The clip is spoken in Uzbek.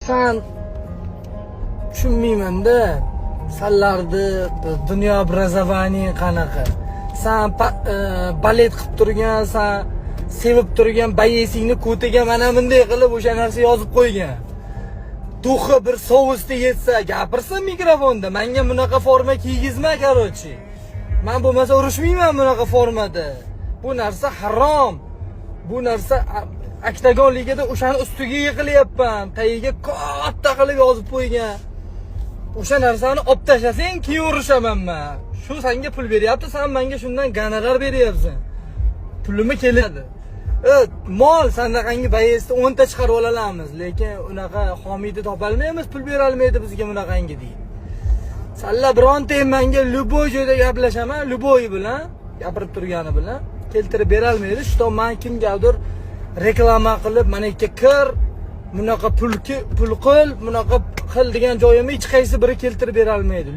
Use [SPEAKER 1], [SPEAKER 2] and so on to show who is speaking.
[SPEAKER 1] Sen tushunmayman-da. Sanlarni dunyo obrazovaniy qanaqa. Sen balet qilib turgan, sen sevib turgan bayesingni ko'tiga mana bunday qilib o'sha narsa yozib qo'ygan. Duxi bir sousda yetsa, gapirsa mikrofonda. Menga bunaqa forma kiygizma, qarochi. Men bo'lmasa urushmayman bunaqa formada. Bu narsa harom. Bu narsa Oktagon ligada o'shani ustiga yiqilyapman. Tagiga katta qilib yozib qo'ygan. O'sha narsani olib tashlasang, keyin urushaman men. Shu senga pul beryapti, sen menga shundan gonorar beryapsan. Pulimni keladi. Mol sandaqangi bayesni 10 ta chiqarib olamiz, lekin unaqa homiyni topolmaymiz, pul bera olmaydi bizga bunaqangi deydi. Salla bironta menga luboy joyda gaplashaman, luboy bilan, gapirib turgani bilan keltirib bera olmaydi. Shu men kimgadir reklama qilib, mana ikki kir, bunaqa pul qil, bunaqa qil degan joyimni hech qaysi biri keltirib bera olmaydi.